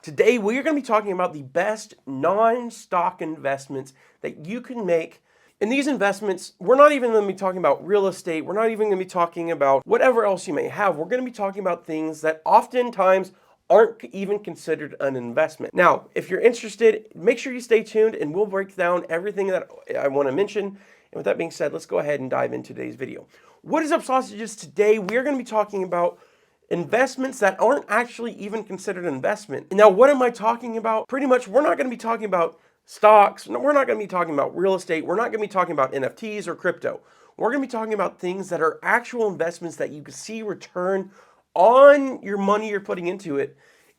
Today, we are going to be talking about the best non-stock investments that you can make. In these investments, we're not even going to be talking about real estate. We're not even going to be talking about whatever else you may have. We're going to be talking about things that oftentimes aren't even considered an investment. Now, if you're interested, make sure you stay tuned and we'll break down everything that I want to mention. And with that being said, let's go ahead and dive into today's video. What is up, sausages? Today, we are going to be talking about investments that aren't actually even considered an investment. Now, what am I talking about? Pretty much, we're not going to be talking about stocks. No, we're not going to be talking about real estate. We're not going to be talking about NFTs or crypto. We're going to be talking about things that are actual investments that you can see return on your money you're putting into it.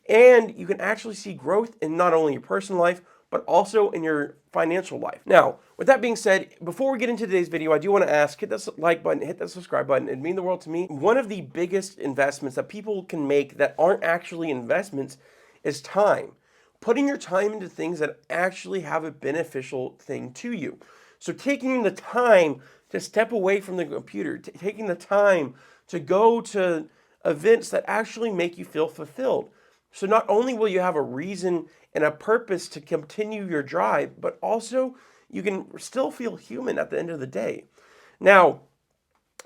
And you can actually see growth in not only your personal life, but also in your financial life. Now, with that being said, before we get into today's video, I do want to ask, hit that like button, hit that subscribe button. It'd mean the world to me. One of the biggest investments that people can make that aren't actually investments is time. Putting your time into things that actually have a beneficial thing to you. So taking the time to step away from the computer, taking the time to go to events that actually make you feel fulfilled. So not only will you have a reason and a purpose to continue your drive, but also you can still feel human at the end of the day. Now,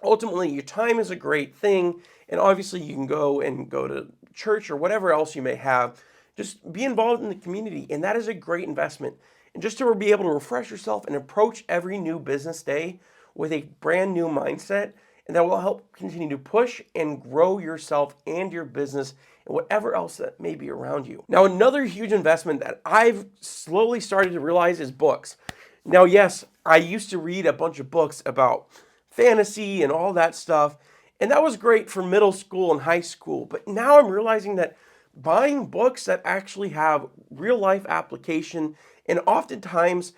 ultimately, your time is a great thing, and obviously you can go to church or whatever else you may have. Just be involved in the community, and that is a great investment. And just to be able to refresh yourself and approach every new business day with a brand new mindset, and that will help continue to push and grow yourself and your business and whatever else that may be around you. Now, another huge investment that I've slowly started to realize is books. Now, yes, I used to read a bunch of books about fantasy and all that stuff, and that was great for middle school and high school. But now I'm realizing that buying books that actually have real life application and oftentimes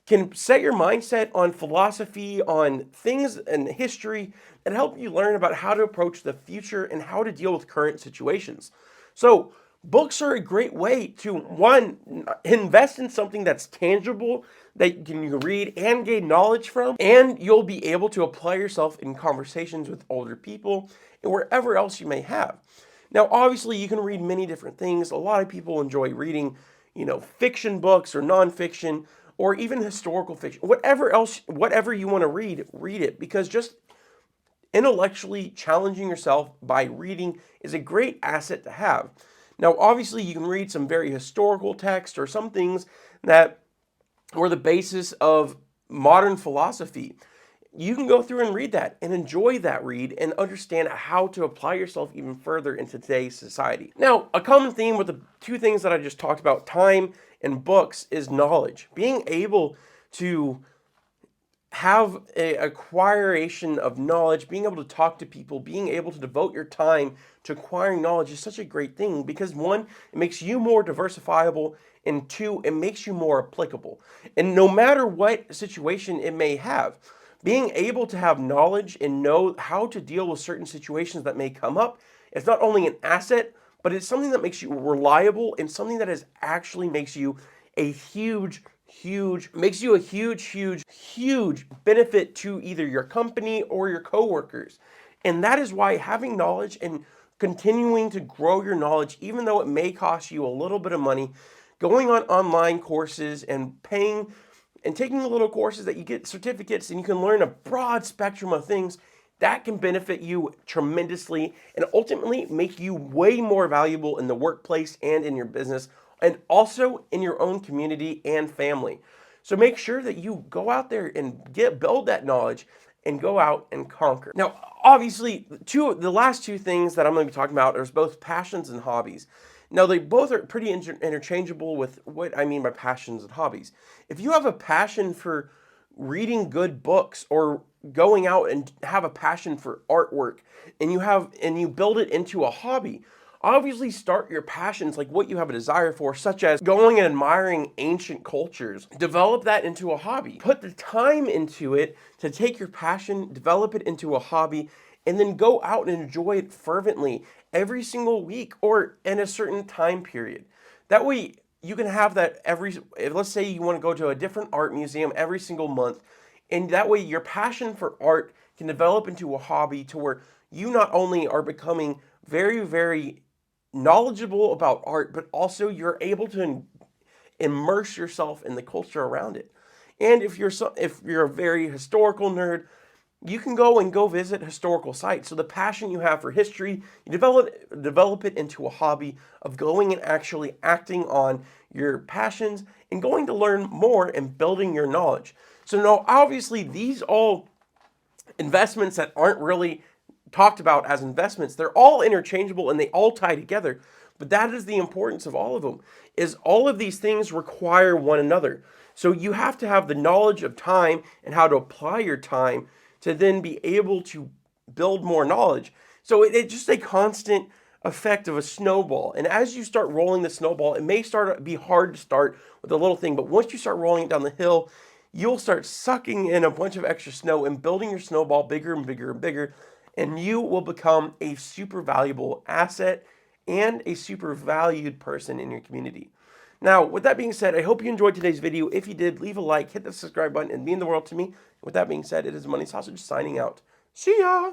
can set your mindset on philosophy, on things and history that help you learn about how to approach the future and how to deal with current situations. So books are a great way to, one, invest in something that's tangible that you can read and gain knowledge from, and you'll be able to apply yourself in conversations with older people and wherever else you may have. Now, obviously, you can read many different things. A lot of people enjoy reading, fiction books or nonfiction, or even historical fiction, whatever you want to read it, because just intellectually challenging yourself by reading is a great asset to have. Now, obviously, you can read some very historical text or some things that were the basis of modern philosophy. You can go through and read that and enjoy that read and understand how to apply yourself even further into today's society. Now, a common theme with the two things that I just talked about, time and books, is knowledge. Being able to have an acquiration of knowledge, being able to talk to people, being able to devote your time to acquiring knowledge is such a great thing because, one, it makes you more diversifiable, and two, it makes you more applicable. And no matter what situation it may have, being able to have knowledge and know how to deal with certain situations that may come up is not only an asset, but it's something that makes you reliable and something that actually makes you a huge benefit to either your company or your coworkers. And that is why having knowledge and continuing to grow your knowledge, even though it may cost you a little bit of money, going on online courses and paying and taking little courses that you get certificates and you can learn a broad spectrum of things that can benefit you tremendously and ultimately make you way more valuable in the workplace and in your business and also in your own community and family. So make sure that you go out there and build that knowledge and go out and conquer. Now, obviously, the last two things that I'm going to be talking about are both passions and hobbies. Now, they both are pretty interchangeable with what I mean by passions and hobbies. If you have a passion for reading good books or going out and have a passion for artwork and you build it into a hobby, obviously start your passions, like what you have a desire for, such as going and admiring ancient cultures. Develop that into a hobby. Put the time into it to take your passion, develop it into a hobby, and then go out and enjoy it fervently every single week or in a certain time period. That way you can have that let's say you want to go to a different art museum every single month, and that way your passion for art can develop into a hobby to where you not only are becoming very, very knowledgeable about art, but also you're able to immerse yourself in the culture around it. And if you're a very historical nerd, you can go visit historical sites. So the passion you have for history, you develop it into a hobby of going and actually acting on your passions and going to learn more and building your knowledge. So now obviously these all investments that aren't really talked about as investments, they're all interchangeable and they all tie together. But that is the importance of all of them, is all of these things require one another. So you have to have the knowledge of time and how to apply your time to then be able to build more knowledge. So it's just a constant effect of a snowball. And as you start rolling the snowball, it may be hard to start with a little thing, but once you start rolling it down the hill, you'll start sucking in a bunch of extra snow and building your snowball bigger and bigger and bigger, and you will become a super valuable asset and a super valued person in your community. Now, with that being said, I hope you enjoyed today's video. If you did, leave a like, hit the subscribe button, and mean the world to me. With that being said, it is Money Sausage signing out. See ya!